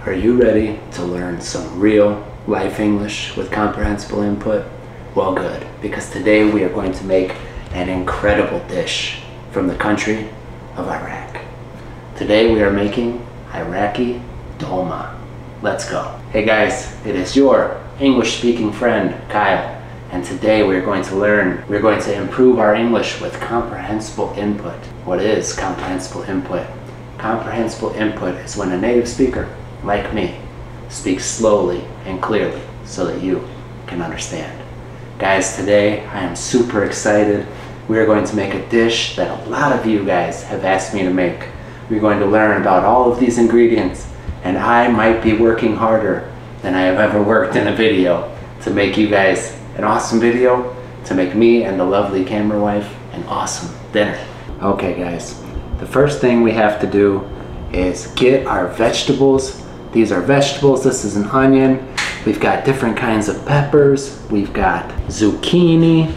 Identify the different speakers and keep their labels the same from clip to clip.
Speaker 1: Are you ready to learn some real life English with comprehensible input? Well, good, because today we are going to make an incredible dish from the country of Iraq. Today we are making Iraqi Dolma. Let's go. Hey guys, it is your English-speaking friend, Kyle, and today we're going to improve our English with comprehensible input. What is comprehensible input? Comprehensible input is when a native speaker, like me, speaks slowly and clearly so that you can understand. Guys, today I am super excited. We are going to make a dish that a lot of you guys have asked me to make. We're going to learn about all of these ingredients, and I might be working harder than I have ever worked in a video to make you guys an awesome video, to make me and the lovely camera wife an awesome dinner. Okay guys, the first thing we have to do is get our vegetables. These are vegetables. This is an onion. We've got different kinds of peppers. We've got zucchini.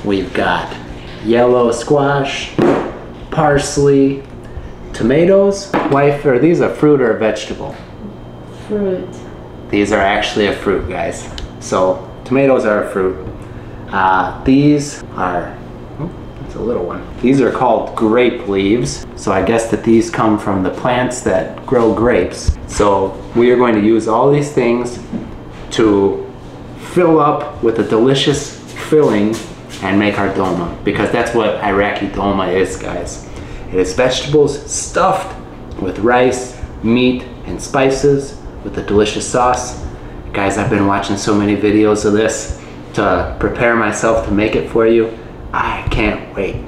Speaker 1: We've got yellow squash, parsley, tomatoes. Wife, are these a fruit or a vegetable?
Speaker 2: Fruit.
Speaker 1: These are actually a fruit, guys. So tomatoes are a fruit. These are, it's a little one. These are called grape leaves. So I guess that these come from the plants that grow grapes. So we are going to use all these things to fill up with a delicious filling and make our dolma, because that's what Iraqi dolma is, guys. It is vegetables stuffed with rice, meat, and spices with a delicious sauce. Guys, I've been watching so many videos of this to prepare myself to make it for you. I can't wait.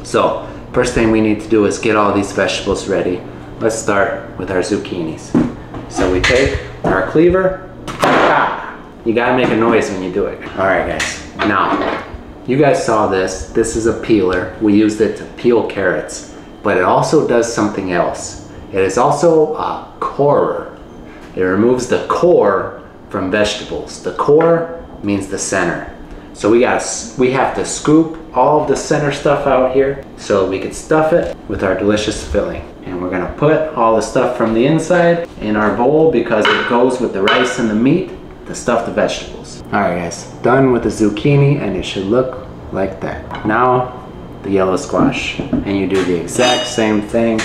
Speaker 1: So first thing we need to do is get all these vegetables ready. Let's start with our zucchinis. So we take our cleaver. You gotta make a noise when you do it. All right guys, now you guys saw this. This is a peeler. We used it to peel carrots, but it also does something else. It is also a corer. It removes the core from vegetables. The core means the center. So we have to scoop all of the center stuff out here so we can stuff it with our delicious filling. And we're gonna put all the stuff from the inside in our bowl because it goes with the rice and the meat to stuff the vegetables. All right guys, done with the zucchini, and it should look like that. Now the yellow squash, and you do the exact same thing.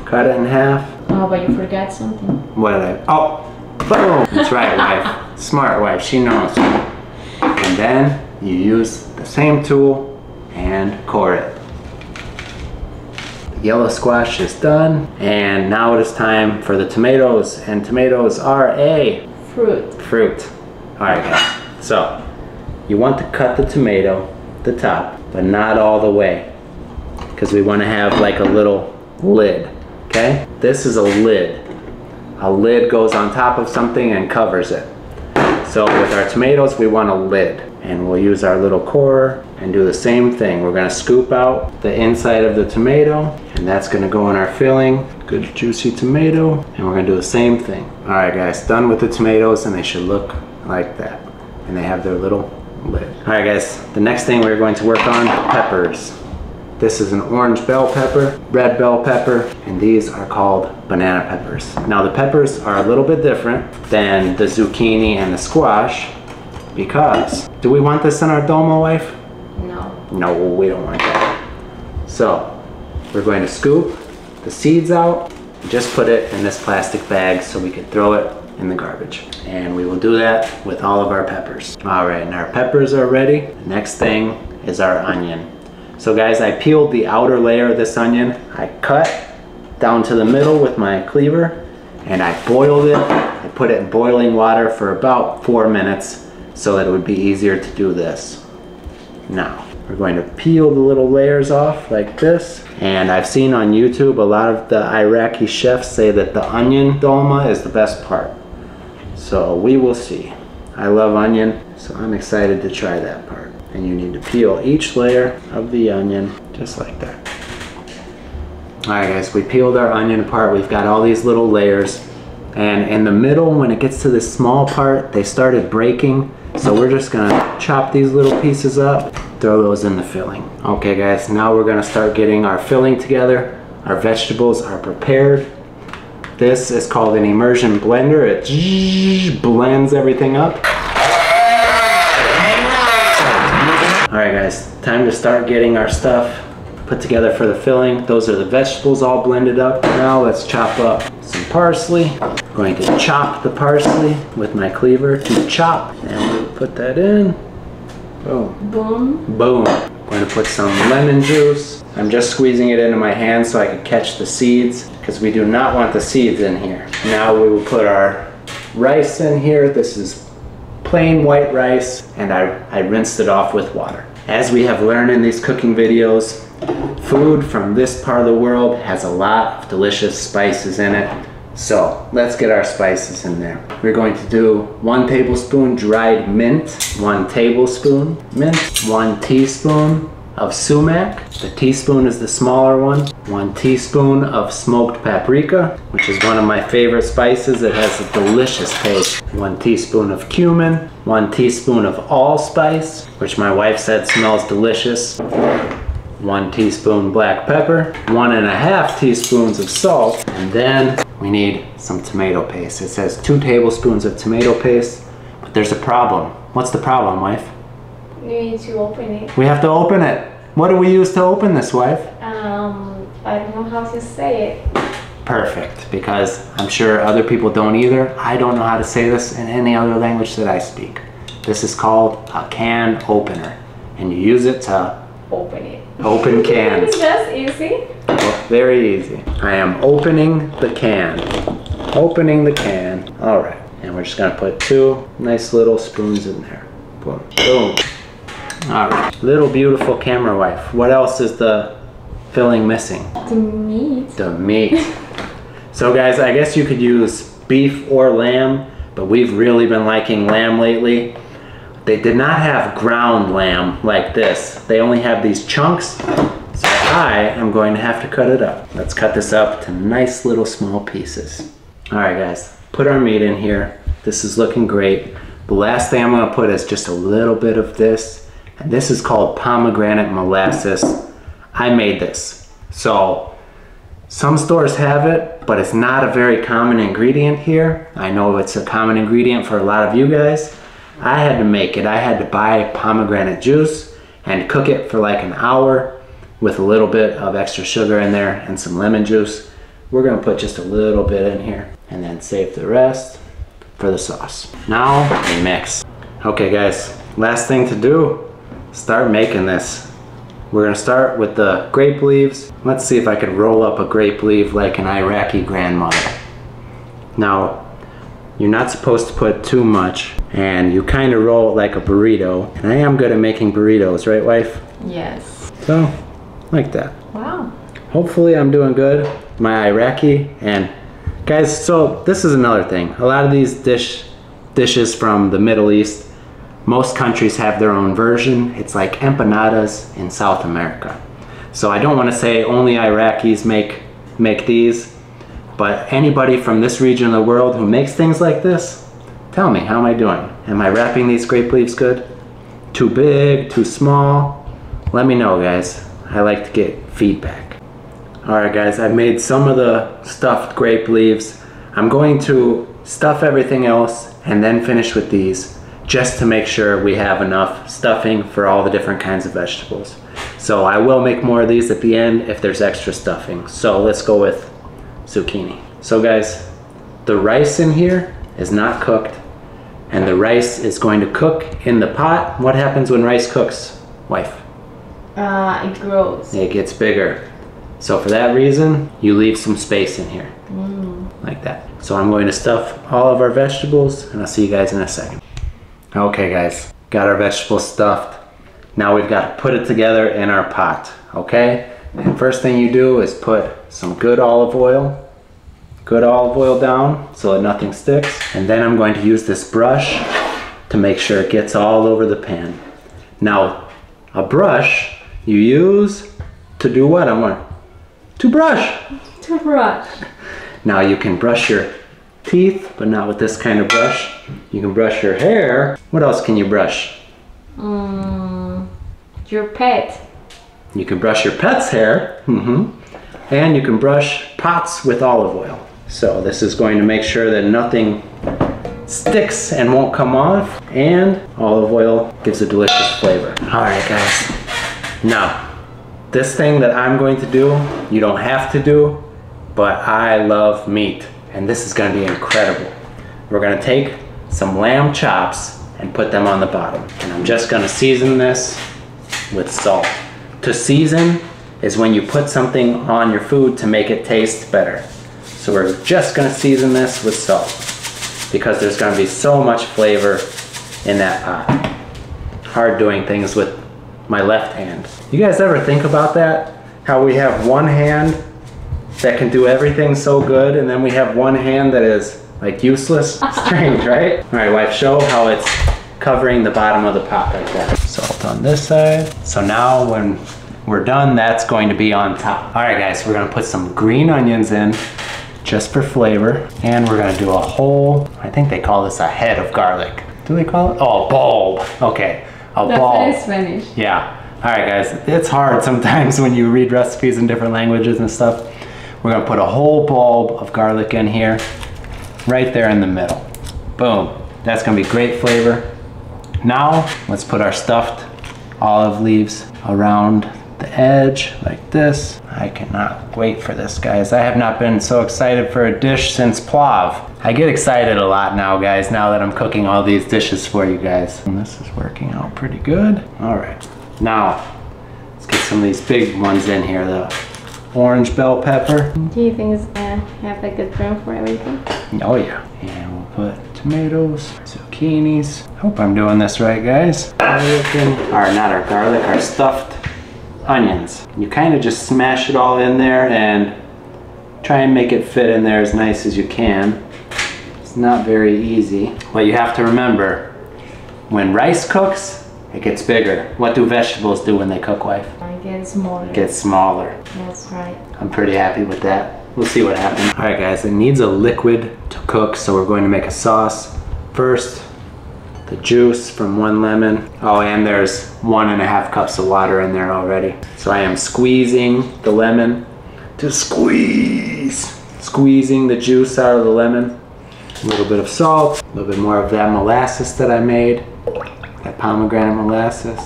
Speaker 1: Cut it in half.
Speaker 2: Oh, but you forgot something.
Speaker 1: What did I? Oh, boom! That's right, wife. Smart wife, she knows. And then you use the same tool and core it. The yellow squash is done, and now it is time for the tomatoes, and tomatoes are a fruit. All right guys, so you want to cut the tomato, the top, but not all the way, because we want to have like a little lid, okay? This is a lid. A lid goes on top of something and covers it. So with our tomatoes, we want a lid, and we'll use our little core and do the same thing. We're gonna scoop out the inside of the tomato, and that's gonna go in our filling. Good juicy tomato, and we're gonna do the same thing. All right guys, done with the tomatoes, and they should look like that. And they have their little lid. All right guys, the next thing we're going to work on, peppers. This is an orange bell pepper, red bell pepper, and these are called banana peppers. Now the peppers are a little bit different than the zucchini and the squash, because, do we want this in our dolma, wife?
Speaker 2: No.
Speaker 1: No, we don't want that. So we're going to scoop the seeds out, just put it in this plastic bag so we can throw it in the garbage. And we will do that with all of our peppers. All right, and our peppers are ready. The next thing is our onion. So guys, I peeled the outer layer of this onion. I cut down to the middle with my cleaver, and I boiled it. I put it in boiling water for about 4 minutes so that it would be easier to do this. Now, we're going to peel the little layers off like this. And I've seen on YouTube a lot of the Iraqi chefs say that the onion dolma is the best part. So we will see. I love onion, so I'm excited to try that part. And you need to peel each layer of the onion just like that. All right guys, we peeled our onion apart. We've got all these little layers. And in the middle, when it gets to this small part, they started breaking. So we're just gonna chop these little pieces up, throw those in the filling. Okay guys, now we're gonna start getting our filling together. Our vegetables are prepared. This is called an immersion blender. It blends everything up. All right guys, time to start getting our stuff put together for the filling. Those are the vegetables all blended up. Now let's chop up some parsley. I'm going to chop the parsley with my cleaver to chop, and we'll put that in. Boom.
Speaker 2: Boom.
Speaker 1: Boom. I'm going to put some lemon juice. I'm just squeezing it into my hand so I can catch the seeds, because we do not want the seeds in here. Now we will put our rice in here. This is plain white rice, and I rinsed it off with water. As we have learned in these cooking videos, food from this part of the world has a lot of delicious spices in it. So let's get our spices in there. We're going to do 1 tablespoon dried mint, 1 tablespoon mint, 1 teaspoon of sumac. The teaspoon is the smaller one. 1 teaspoon of smoked paprika, which is one of my favorite spices. It has a delicious taste. 1 teaspoon of cumin, 1 teaspoon of allspice, which my wife said smells delicious. 1 teaspoon black pepper, 1.5 teaspoons of salt, and then we need some tomato paste. It says 2 tablespoons of tomato paste, but there's a problem. What's the problem, wife?
Speaker 2: You need to open it.
Speaker 1: We have to open it. What do we use to open this, wife?
Speaker 2: I don't know how to say it.
Speaker 1: Perfect, because I'm sure other people don't either. I don't know how to say this in any other language that I speak. This is called a can opener, and you use it to
Speaker 2: Open it.
Speaker 1: open cans.
Speaker 2: That's easy.
Speaker 1: Oh, very easy. I am opening the can. Opening the can. All right, and we're just gonna put 2 nice little spoons in there. Boom. Boom. All right, little beautiful camera wife. What else is the filling missing?
Speaker 2: The meat.
Speaker 1: The meat. So guys, I guess you could use beef or lamb, but we've really been liking lamb lately. They did not have ground lamb like this. They only have these chunks, so I am going to have to cut it up. Let's cut this up to nice little small pieces. All right guys, put our meat in here. This is looking great. The last thing I'm gonna put is just a little bit of this, and this is called pomegranate molasses. I made this. So some stores have it, but it's not a very common ingredient here. I know it's a common ingredient for a lot of you guys. I had to make it. I had to buy pomegranate juice and cook it for like an hour with a little bit of extra sugar in there and some lemon juice. We're gonna put just a little bit in here and then save the rest for the sauce. Now we mix. Okay guys, last thing to do, start making this. We're gonna start with the grape leaves. Let's see if I can roll up a grape leaf like an Iraqi grandmother. Now, you're not supposed to put too much, and you kind of roll it like a burrito. And I am good at making burritos, right wife?
Speaker 2: Yes.
Speaker 1: So, like that.
Speaker 2: Wow.
Speaker 1: Hopefully I'm doing good. My Iraqi, and guys, so this is another thing. A lot of these dishes from the Middle East, most countries have their own version. It's like empanadas in South America. So I don't want to say only Iraqis make these, but anybody from this region of the world who makes things like this, tell me, how am I doing? Am I wrapping these grape leaves good? Too big, too small? Let me know guys. I like to get feedback. Alright guys, I've made some of the stuffed grape leaves. I'm going to stuff everything else and then finish with these, just to make sure we have enough stuffing for all the different kinds of vegetables. So I will make more of these at the end if there's extra stuffing. So let's go with zucchini. So guys, the rice in here is not cooked, and the rice is going to cook in the pot. What happens when rice cooks, wife?
Speaker 2: It grows.
Speaker 1: It gets bigger. So for that reason, you leave some space in here, like that. So I'm going to stuff all of our vegetables, and I'll see you guys in a second. Okay guys, got our vegetables stuffed. Now we've got to put it together in our pot, okay? And first thing you do is put some good olive oil down so that nothing sticks. And then I'm going to use this brush to make sure it gets all over the pan. Now, a brush you use to do what, Amor? To brush.
Speaker 2: To brush.
Speaker 1: Now you can brush your teeth, but not with this kind of brush. You can brush your hair. What else can you brush?
Speaker 2: Your pet.
Speaker 1: You can brush your pet's hair. And you can brush pots with olive oil. So this is going to make sure that nothing sticks and won't come off, and olive oil gives a delicious flavor. All right, guys. Now, this thing that I'm going to do, you don't have to do, but I love meat, and this is going to be incredible. We're going to take some lamb chops and put them on the bottom, and I'm just going to season this with salt. To season is when you put something on your food to make it taste better. So we're just going to season this with salt, because there's going to be so much flavor in that pot. Hard doing things with my left hand. You guys ever think about that? How we have one hand that can do everything so good, and then we have one hand that is like useless? Strange, right? All right, wife, show how it's covering the bottom of the pot like that. Salt on this side. So now when we're done, that's going to be on top. All right, guys, we're gonna put some green onions in, just for flavor. And we're gonna do a whole, I think they call this a head of garlic. Do they call it? Oh, bulb. Okay, a bulb.
Speaker 2: That's Spanish.
Speaker 1: Yeah. All right, guys, it's hard sometimes when you read recipes in different languages and stuff. We're gonna put a whole bulb of garlic in here, right there in the middle. Boom. That's gonna be great flavor. Now, let's put our stuffed olive leaves around the edge like this. I cannot wait for this, guys. I have not been so excited for a dish since plov. I get excited a lot now, guys, now that I'm cooking all these dishes for you guys. And this is working out pretty good. All right, now let's get some of these big ones in here, the orange bell pepper.
Speaker 2: Do you think it's gonna have a good room for everything?
Speaker 1: Oh yeah. And we'll put tomatoes, zucchinis. Hope I'm doing this right, guys. Not our garlic, our stuffed onions. You kind of just smash it all in there and try and make it fit in there as nice as you can. It's not very easy, but you have to remember, when rice cooks, it gets bigger. What do vegetables do when they cook, wife?
Speaker 2: It gets smaller.
Speaker 1: It gets smaller.
Speaker 2: That's right.
Speaker 1: I'm pretty happy with that. We'll see what happens. All right, guys, it needs a liquid to cook, so we're going to make a sauce. First, the juice from 1 lemon. Oh, and there's 1.5 cups of water in there already. So I am squeezing the lemon to squeezing the juice out of the lemon. A little bit of salt, a little bit more of that molasses that I made, that pomegranate molasses,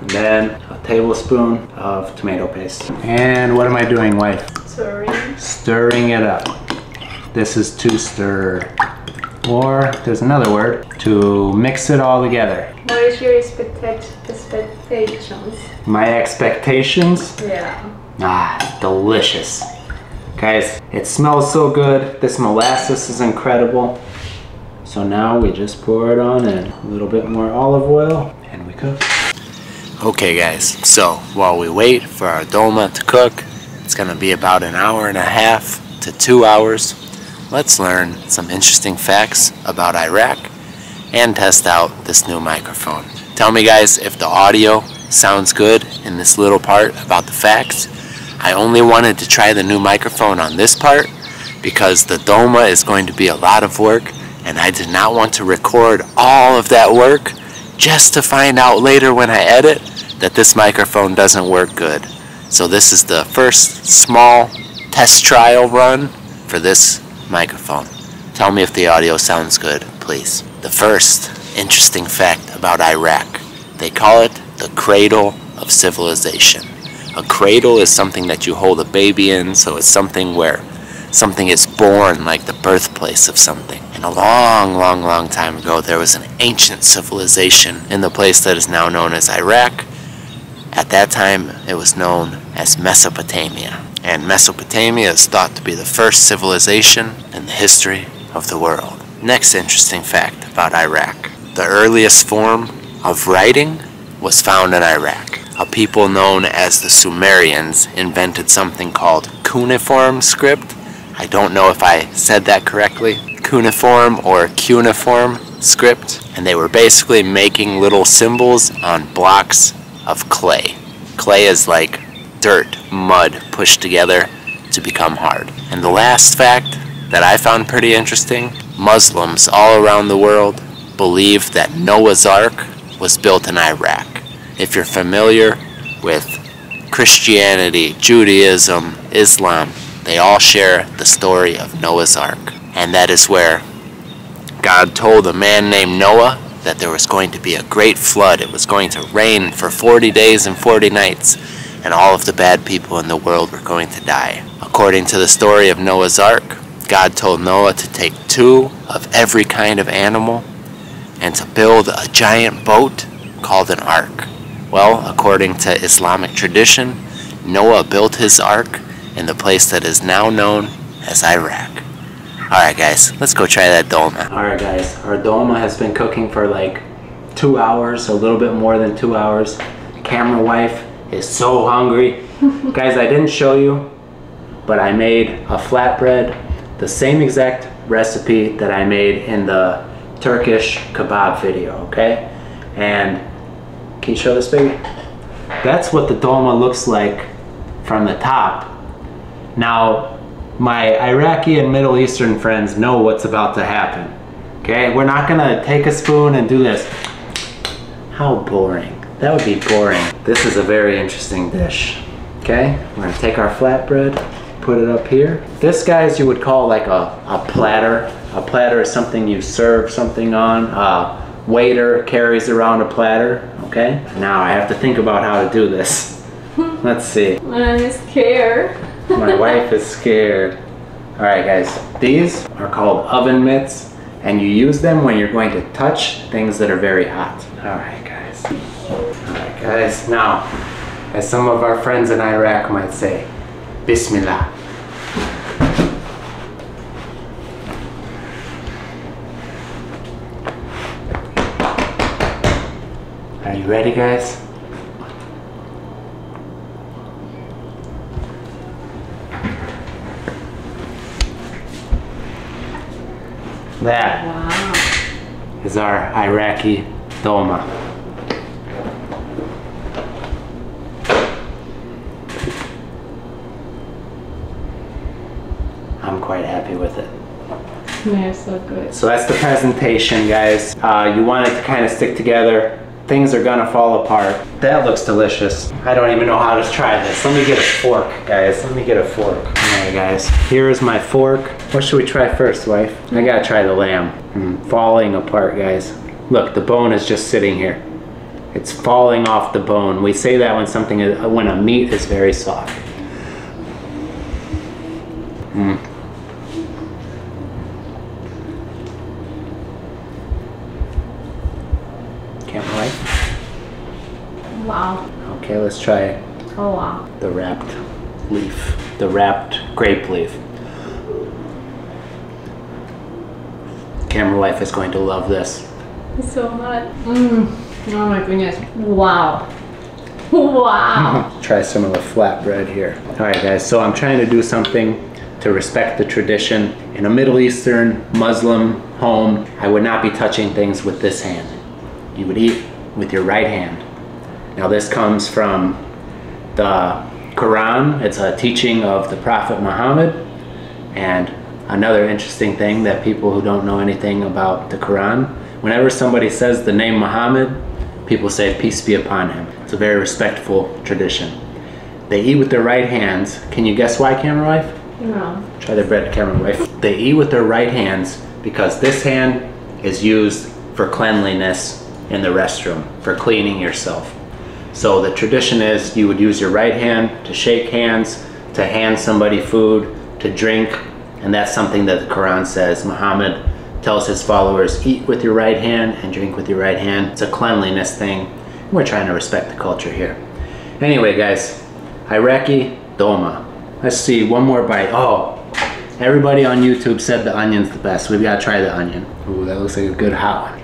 Speaker 1: and then a tablespoon of tomato paste. And what am I doing, wife?
Speaker 2: Stirring.
Speaker 1: Stirring it up. This is to stir. Or there's another word, to mix it all together.
Speaker 2: What is your expectations?
Speaker 1: My expectations?
Speaker 2: Yeah.
Speaker 1: Ah, delicious. Guys, it smells so good. This molasses is incredible. So now we just pour it on in. A little bit more olive oil and we cook. Okay, guys, so while we wait for our dolma to cook, it's gonna be about 1.5 to 2 hours. Let's learn some interesting facts about Iraq and test out this new microphone. Tell me, guys, if the audio sounds good in this little part about the facts. I only wanted to try the new microphone on this part because the dolma is going to be a lot of work, and I did not want to record all of that work just to find out later when I edit that this microphone doesn't work good. So this is the first small test trial run for this microphone. Tell me if the audio sounds good, please. The first interesting fact about Iraq, they call it the cradle of civilization. A cradle is something that you hold a baby in, so it's something where something is born, like the birthplace of something. And a long time ago, there was an ancient civilization in the place that is now known as Iraq. At that time, it was known as Mesopotamia. And Mesopotamia is thought to be the first civilization in the history of the world. Next interesting fact about Iraq. The earliest form of writing was found in Iraq. A people known as the Sumerians invented something called cuneiform script. I don't know if I said that correctly. Cuneiform or cuneiform script. And they were basically making little symbols on blocks of clay. Clay is like dirt, mud pushed together to become hard. And the last fact that I found pretty interesting, Muslims all around the world believe that Noah's Ark was built in Iraq. If you're familiar with Christianity, Judaism, Islam, they all share the story of Noah's Ark. And that is where God told a man named Noah that there was going to be a great flood. It was going to rain for 40 days and 40 nights, and all of the bad people in the world were going to die. According to the story of Noah's Ark, God told Noah to take 2 of every kind of animal and to build a giant boat called an ark. Well, according to Islamic tradition, Noah built his ark in the place that is now known as Iraq. Alright guys, let's go try that dolma. Alright guys, our dolma has been cooking for like 2 hours, a little bit more than 2 hours. Camera wife is so hungry. Guys, I didn't show you, but I made a flatbread, the same exact recipe that I made in the Turkish kebab video, okay? And can you show this baby? That's what the dolma looks like from the top. Now, my Iraqi and Middle Eastern friends know what's about to happen. Okay, we're not gonna take a spoon and do this. How boring. That would be boring. This is a very interesting dish. Okay, we're gonna take our flatbread, put it up here. This, guys, you would call like a platter. A platter is something you serve something on. A waiter carries around a platter, okay? Now I have to think about how to do this. Let's see.
Speaker 2: I'm scared.
Speaker 1: My wife is scared. All right, guys, these are called oven mitts, and you use them when you're going to touch things that are very hot. All right, guys. All right, guys. Now, as some of our friends in Iraq might say, Bismillah. Are you ready, guys? That is our Iraqi dolma. I'm quite happy with it.
Speaker 2: They're so good.
Speaker 1: So that's the presentation, guys. You want it to kind of stick together. Things are gonna fall apart. That looks delicious. I don't even know how to try this. Let me get a fork, guys. Let me get a fork. All right, guys. Here is my fork. What should we try first, wife? I gotta try the lamb. Falling apart, guys. Look, the bone is just sitting here. It's falling off the bone. We say that when something is, when a meat is very soft. Can't wait.
Speaker 2: Wow.
Speaker 1: Okay, let's try
Speaker 2: Oh wow.
Speaker 1: the wrapped leaf, the wrapped grape leaf. Camera wife is going to love this.
Speaker 2: So much. Oh my goodness. Wow. Wow.
Speaker 1: Try some of the flatbread here. All right, guys, so I'm trying to do something to respect the tradition. In a Middle Eastern Muslim home, I would not be touching things with this hand. You would eat with your right hand. Now this comes from the Quran. It's a teaching of the Prophet Muhammad. And another interesting thing that people who don't know anything about the Quran, whenever somebody says the name Muhammad, people say peace be upon him. It's a very respectful tradition. They eat with their right hands. Can you guess why, camera wife?
Speaker 2: No.
Speaker 1: Try the bread, camera wife. They eat with their right hands because this hand is used for cleanliness in the restroom, for cleaning yourself. So the tradition is you would use your right hand to shake hands, to hand somebody food, to drink, and that's something that the Quran says. Muhammad tells his followers, eat with your right hand and drink with your right hand. It's a cleanliness thing. We're trying to respect the culture here. Anyway, guys, Iraqi dolma. Let's see, one more bite. Oh, everybody on YouTube said the onion's the best. We've got to try the onion. Ooh, that looks like a good hot one.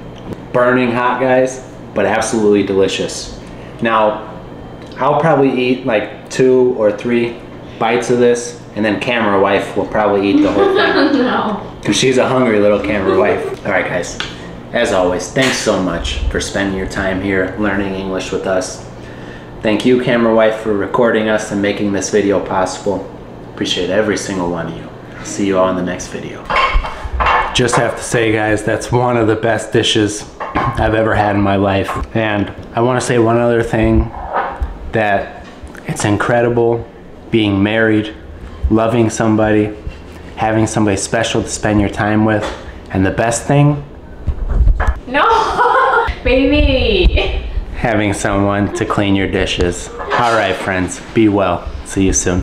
Speaker 1: Burning hot, guys, but absolutely delicious. Now, I'll probably eat like 2 or 3 bites of this, and then camera wife will probably eat the whole thing.
Speaker 2: No.
Speaker 1: Because she's a hungry little camera wife. All right, guys, as always, thanks so much for spending your time here learning English with us. Thank you, camera wife, for recording us and making this video possible. Appreciate every single one of you. See you all in the next video. Just have to say, guys, that's one of the best dishes I've ever had in my life. And I want to say one other thing, that it's incredible being married loving somebody, having somebody special to spend your time with, and the best thing,
Speaker 2: No! Baby!
Speaker 1: having someone to clean your dishes. All right, friends, be well. See you soon.